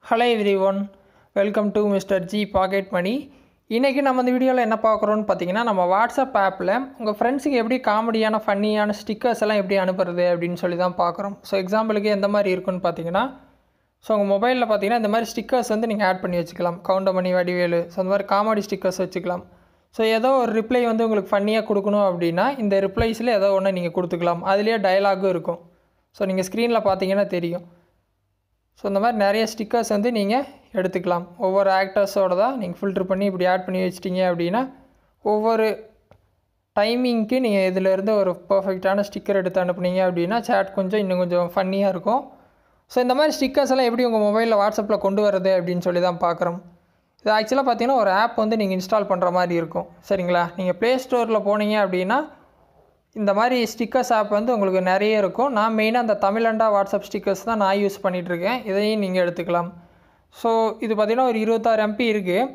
Hello everyone, welcome to Mr. G Pocket Money. இன்றைக்கி நம்ம இந்த வீடியோவில் என்ன பார்க்குறோன்னு பார்த்தீங்கன்னா, நம்ம வாட்ஸ்அப் ஆப்பில் உங்கள் ஃப்ரெண்ட்ஸுக்கு எப்படி காமெடியான ஃபன்னியான ஸ்டிக்கர்ஸ் எல்லாம் எப்படி அனுப்புறது அப்படின்னு சொல்லி தான் பார்க்குறோம். ஸோ எக்ஸாம்பிளுக்கு எந்த மாதிரி இருக்குன்னு பார்த்தீங்கன்னா, ஸோ உங்கள் மொபைலில் பார்த்தீங்கன்னா இந்த மாதிரி ஸ்டிக்கர்ஸ் வந்து நீங்கள் ஆட் பண்ணி வச்சுக்கலாம். கவுண்டமணி, வடிவேலு, ஸோ அந்த மாதிரி காமெடி ஸ்டிக்கர்ஸ் வச்சுக்கலாம். ஸோ ஏதோ ஒரு ரிப்ளை வந்து உங்களுக்கு ஃபன்னியாக கொடுக்கணும் அப்படின்னா இந்த ரிப்ளைஸில் ஏதோ ஒன்று நீங்கள் கொடுத்துக்கலாம். அதுலேயே டயலாகும் இருக்கும். ஸோ நீங்கள் ஸ்க்ரீனில் பார்த்தீங்கன்னா தெரியும். ஸோ இந்த மாதிரி நிறைய ஸ்டிக்கர்ஸ் வந்து நீங்கள் எடுத்துக்கலாம். ஒவ்வொரு ஆக்டர்ஸோட தான் நீங்கள் ஃபில்ட்ரு பண்ணி இப்படி ஆட் பண்ணி வச்சிட்டிங்க அப்படின்னா ஒவ்வொரு டைமிங்க்கு நீங்கள் இதிலேருந்து ஒரு பர்ஃபெக்டான ஸ்டிக்கர் எடுத்து அனுப்புனீங்க அப்படின்னா சேட் இன்னும் கொஞ்சம் ஃபன்னியாக இருக்கும். ஸோ இந்த மாதிரி ஸ்டிக்கர்ஸ் எல்லாம் எப்படி உங்கள் மொபைலில் வாட்ஸ்அப்பில் கொண்டு வரது அப்படின்னு சொல்லி தான் பார்க்குறோம். இது ஆக்சுவலாக பார்த்தீங்கன்னா ஒரு ஆப் வந்து நீங்கள் இன்ஸ்டால் பண்ணுற மாதிரி இருக்கும். சரிங்களா? நீங்கள் ப்ளே ஸ்டோரில் போனீங்க அப்படின்னா இந்த மாதிரி ஸ்டிக்கர்ஸ் ஆப் வந்து உங்களுக்கு நிறைய இருக்கும். நான் மெயினாக அந்த தமிழண்டா வாட்ஸ்அப் ஸ்டிக்கர்ஸ் தான் நான் யூஸ் பண்ணிகிட்ருக்கேன். இதையும் நீங்கள் எடுத்துக்கலாம். ஸோ இது பார்த்திங்கன்னா ஒரு 26 MB இருக்குது.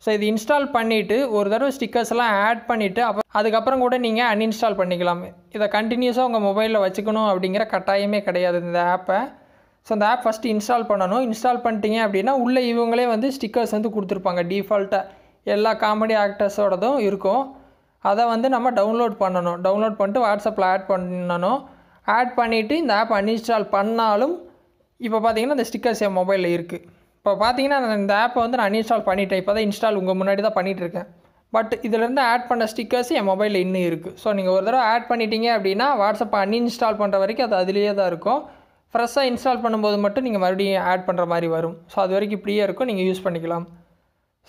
ஸோ இது இன்ஸ்டால் பண்ணிவிட்டு ஒரு தடவை ஸ்டிக்கர்ஸ் எல்லாம் ஆட் பண்ணிவிட்டு அதுக்கப்புறம் கூட நீங்கள் அன்இன்ஸ்டால் பண்ணிக்கலாம். இதை கண்டினியூஸாக உங்கள் மொபைலில் வச்சுக்கணும் அப்படிங்கிற கட்டாயமே கிடையாது இந்த ஆப்பை. ஸோ இந்த ஆப் ஃபஸ்ட்டு இன்ஸ்டால் பண்ணணும். இன்ஸ்டால் பண்ணிட்டீங்க அப்படின்னா உள்ளே இவங்களே வந்து ஸ்டிக்கர்ஸ் வந்து கொடுத்துருப்பாங்க. டிஃபால்ட்டாக எல்லா காமெடி ஆக்டர்ஸோடதும் இருக்கும். அதை வந்து நம்ம டவுன்லோட் பண்ணணும். டவுன்லோட் பண்ணிட்டு வாட்ஸ்அப்பில் ஆட் பண்ணணும். ஆட் பண்ணிவிட்டு இந்த ஆப் அன்இன்ஸ்டால் பண்ணாலும் இப்போ பார்த்தீங்கன்னா இந்த ஸ்டிக்கர்ஸ் என் மொபைலில் இருக்குது. இப்போ பார்த்தீங்கன்னா நான் இந்த ஆப்பை வந்து நான் அன்இன்ஸ்டால் பண்ணிட்டேன். இப்போ தான் இன்ஸ்டால் உங்கள் முன்னாடி தான் பண்ணிகிட்ருக்கேன். பட் இதிலேருந்து ஆட் பண்ண ஸ்டிக்கர்ஸ் என் மொபைலில் இன்னும் இருக்குது. ஸோ நீங்கள் ஒரு தடவை ஆட் பண்ணிட்டீங்க அப்படின்னா வாட்ஸ்அப்பை அன்இன்ஸ்டால் பண்ணுற வரைக்கும் அது அதிலேயே தான் இருக்கும். ஃப்ரெஷ்ஷாக இன்ஸ்டால் பண்ணும்போது மட்டும் நீங்கள் மறுபடியும் ஆட் பண்ணுற மாதிரி வரும். ஸோ அது வரைக்கும் இப்படியே இருக்கும், நீங்கள் யூஸ் பண்ணிக்கலாம்.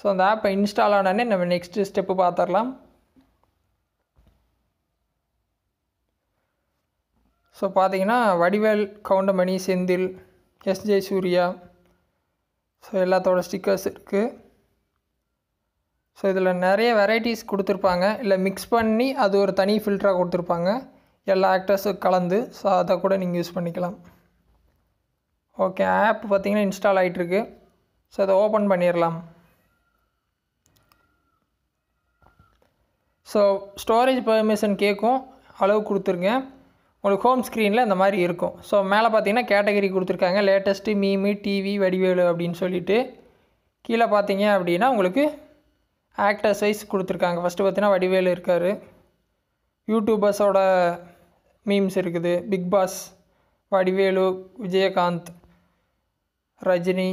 ஸோ அந்த ஆப்பை இன்ஸ்டால் ஆனோடனே நம்ம நெக்ஸ்ட்டு ஸ்டெப்பு பார்த்துடலாம். ஸோ பார்த்தீங்கன்னா வடிவேல், கவுண்டமணி, செந்தில், எஸ்ஜே சூர்யா, ஸோ எல்லாத்தோட ஸ்டிக்கர்ஸ் இருக்குது. ஸோ இதில் நிறைய வெரைட்டிஸ் கொடுத்துருப்பாங்க. இல்லை மிக்ஸ் பண்ணி அது ஒரு தனி ஃபில்டராக கொடுத்துருப்பாங்க எல்லா ஆக்டர்ஸும் கலந்து. ஸோ அதை கூட நீங்கள் யூஸ் பண்ணிக்கலாம். ஓகே, ஆப் பார்த்தீங்கன்னா இன்ஸ்டால் ஆகிட்டுருக்கு. ஸோ அதை ஓப்பன் பண்ணிடலாம். ஸோ ஸ்டோரேஜ் பெர்மிஷன் கேட்கும், அளவு கொடுத்துருங்க. உங்களுக்கு ஹோம் ஸ்க்ரீனில் இந்த மாதிரி இருக்கும். ஸோ மேலே பார்த்தீங்கன்னா கேட்டகரி கொடுத்துருக்காங்க. லேட்டஸ்ட்டு, மீமு, டிவி, வடிவேலு அப்படின்னு சொல்லிட்டு. கீழே பார்த்தீங்க அப்படின்னா உங்களுக்கு ஆக்டர் சைஸ் கொடுத்துருக்காங்க. ஃபஸ்ட்டு பார்த்தீங்கன்னா வடிவேலு இருக்கார். யூடியூபர்ஸோட மீம்ஸ் இருக்குது. Bigg Boss, Vadivelu, Vijayakanth, Rajini.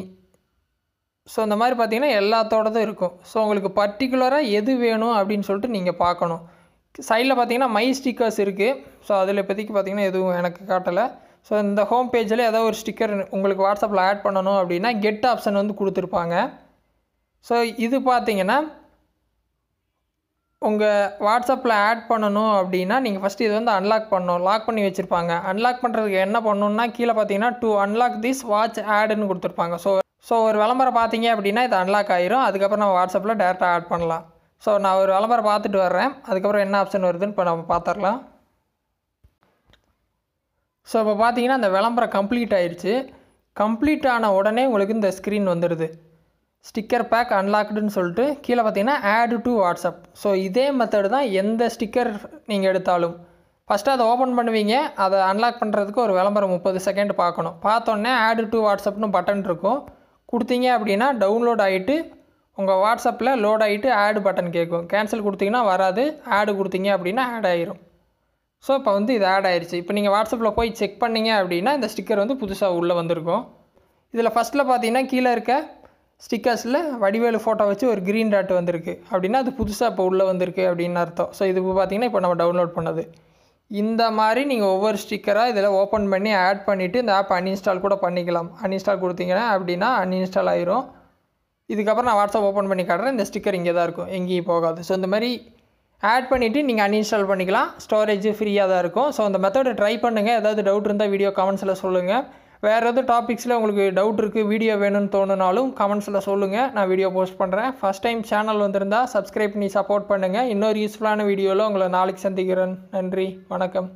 So இந்த மாதிரி பார்த்தீங்கன்னா எல்லாத்தோடதும் இருக்கும். ஸோ உங்களுக்கு பர்டிகுலராக எது வேணும் அப்படின்னு சொல்லிட்டு நீங்கள் பார்க்கணும். சைடில் பார்த்தீங்கன்னா மை ஸ்டிக்கர்ஸ் இருக்குது. ஸோ அதில் இப்போதைக்கு பார்த்தீங்கன்னா எதுவும் எனக்கு காட்டலை. ஸோ இந்த ஹோம் பேஜில் ஏதோ ஒரு ஸ்டிக்கர் உங்களுக்கு வாட்ஸ்அப்பில் ஆட் பண்ணணும் அப்படின்னா கெட் ஆப்ஷன் வந்து கொடுத்துருப்பாங்க. ஸோ இது பார்த்தீங்கன்னா உங்கள் வாட்ஸ்அப்பில் ஆட் பண்ணணும் அப்படின்னா நீங்கள் ஃபஸ்ட்டு இது வந்து அன்லாக் பண்ணணும். லாக் பண்ணி வச்சுருப்பாங்க. அன்லாக் பண்ணுறதுக்கு என்ன பண்ணணுன்னா கீழே பார்த்தீங்கன்னா டு அன்லாக் திஸ் வாட்ச் ஆடுன்னு கொடுத்துருப்பாங்க. ஸோ ஒரு விளம்பரம் பார்த்தீங்க அப்படின்னா இது அன்லாக் ஆயிரும். அதுக்கப்புறம் நம்ம வாட்ஸ்அப்பில் டேரெக்டாக ஆட் பண்ணலாம். ஸோ நான் ஒரு விளம்பரம் பார்த்துட்டு வர்றேன். அதுக்கப்புறம் என்ன ஆப்ஷன் வருதுன்னு இப்போ நம்ம பார்த்துடலாம். ஸோ இப்போ பார்த்தீங்கன்னா அந்த விளம்பரம் கம்ப்ளீட் ஆயிடுச்சு. கம்ப்ளீட் ஆன உடனே உங்களுக்கு இந்த ஸ்க்ரீன் வந்துடுது. ஸ்டிக்கர் பேக் அன்லாக்டுன்னு சொல்லிட்டு கீழே பார்த்தீங்கன்னா ஆட் டு வாட்ஸ்அப். ஸோ இதே மெத்தடு தான் எந்த ஸ்டிக்கர் நீங்கள் எடுத்தாலும். ஃபஸ்ட்டு அதை ஓப்பன் பண்ணுவீங்க. அதை அன்லாக் பண்ணுறதுக்கு ஒரு விளம்பரம் 30 செகண்ட் பார்க்கணும். பார்த்தோன்னே ஆட் டு வாட்ஸ்அப்னு பட்டன் இருக்கும். கொடுத்தீங்க அப்படின்னா டவுன்லோட் ஆகிட்டு உங்கள் வாட்ஸ்அப்பில் லோட் ஆகிட்டு ஆடு பட்டன் கேட்கும். கேன்சல் கொடுத்தீங்கன்னா வராது. ஆடு கொடுத்தீங்க அப்படின்னா ஆட் ஆகிரும். ஸோ இப்போ வந்து இது ஆட் ஆயிடுச்சு. இப்போ நீங்கள் வாட்ஸ்அப்பில் போய் செக் பண்ணிங்க அப்படின்னா இந்த ஸ்டிக்கர் வந்து புதுசாக உள்ளே வந்திருக்கும். இதில் ஃபஸ்ட்டில் பார்த்தீங்கன்னா கீழே இருக்க ஸ்டிக்கர்ஸில் வடிவேலு ஃபோட்டோ வச்சு ஒரு க்ரீன் டாட் வந்திருக்கு அப்படின்னா அது புதுசாக இப்போ உள்ளே வந்திருக்கு அப்படின்னு அர்த்தம். ஸோ இது பார்த்தீங்கன்னா இப்போ நம்ம டவுன்லோட் பண்ணது. இந்த மாதிரி நீங்கள் ஒவ்வொரு ஸ்டிக்கராக இதில் ஓப்பன் பண்ணி ஆட் பண்ணிவிட்டு இந்த ஆப் அன்இன்ஸ்டால் கூட பண்ணிக்கலாம். அன்இன்ஸ்டால் கொடுத்தீங்கன்னா அப்படின்னா அன்இன்ஸ்டால் ஆயிரும். இதுக்கப்புறம் நான் வாட்ஸ்அப் ஓப்பன் பண்ணி காட்டுறேன். இந்த ஸ்டிக்கர் இங்கே தான் இருக்கும், எங்கேயும் போகாது. ஸோ இந்த மாதிரி ஆட் பண்ணிவிட்டு நீங்கள் அன்இன்ஸ்டால் பண்ணிக்கலாம். ஸ்டோரேஜ் ஃப்ரீயாக தான் இருக்கும். ஸோ அந்த மெத்தடை ட்ரை பண்ணுங்கள். ஏதாவது டவுட் இருந்தால் வீடியோ கமெண்ட்ஸில் சொல்லுங்கள். வேறு எதாவது டாபிக்ஸில் உங்களுக்கு டவுட் இருக்குது, வீடியோ வேணும்னு தோணுனாலும் கமெண்ட்ஸில் சொல்லுங்கள். நான் வீடியோ போஸ்ட் பண்ணுறேன். ஃபஸ்ட் டைம் சேனல் வந்திருந்தால் சப்ஸ்கிரைப் பண்ணி சப்போர்ட் பண்ணுங்கள். இன்னொரு யூஸ்ஃபுல்லான வீடியோவில் உங்களை நாளைக்கு சந்திக்கிறேன். நன்றி, வணக்கம்.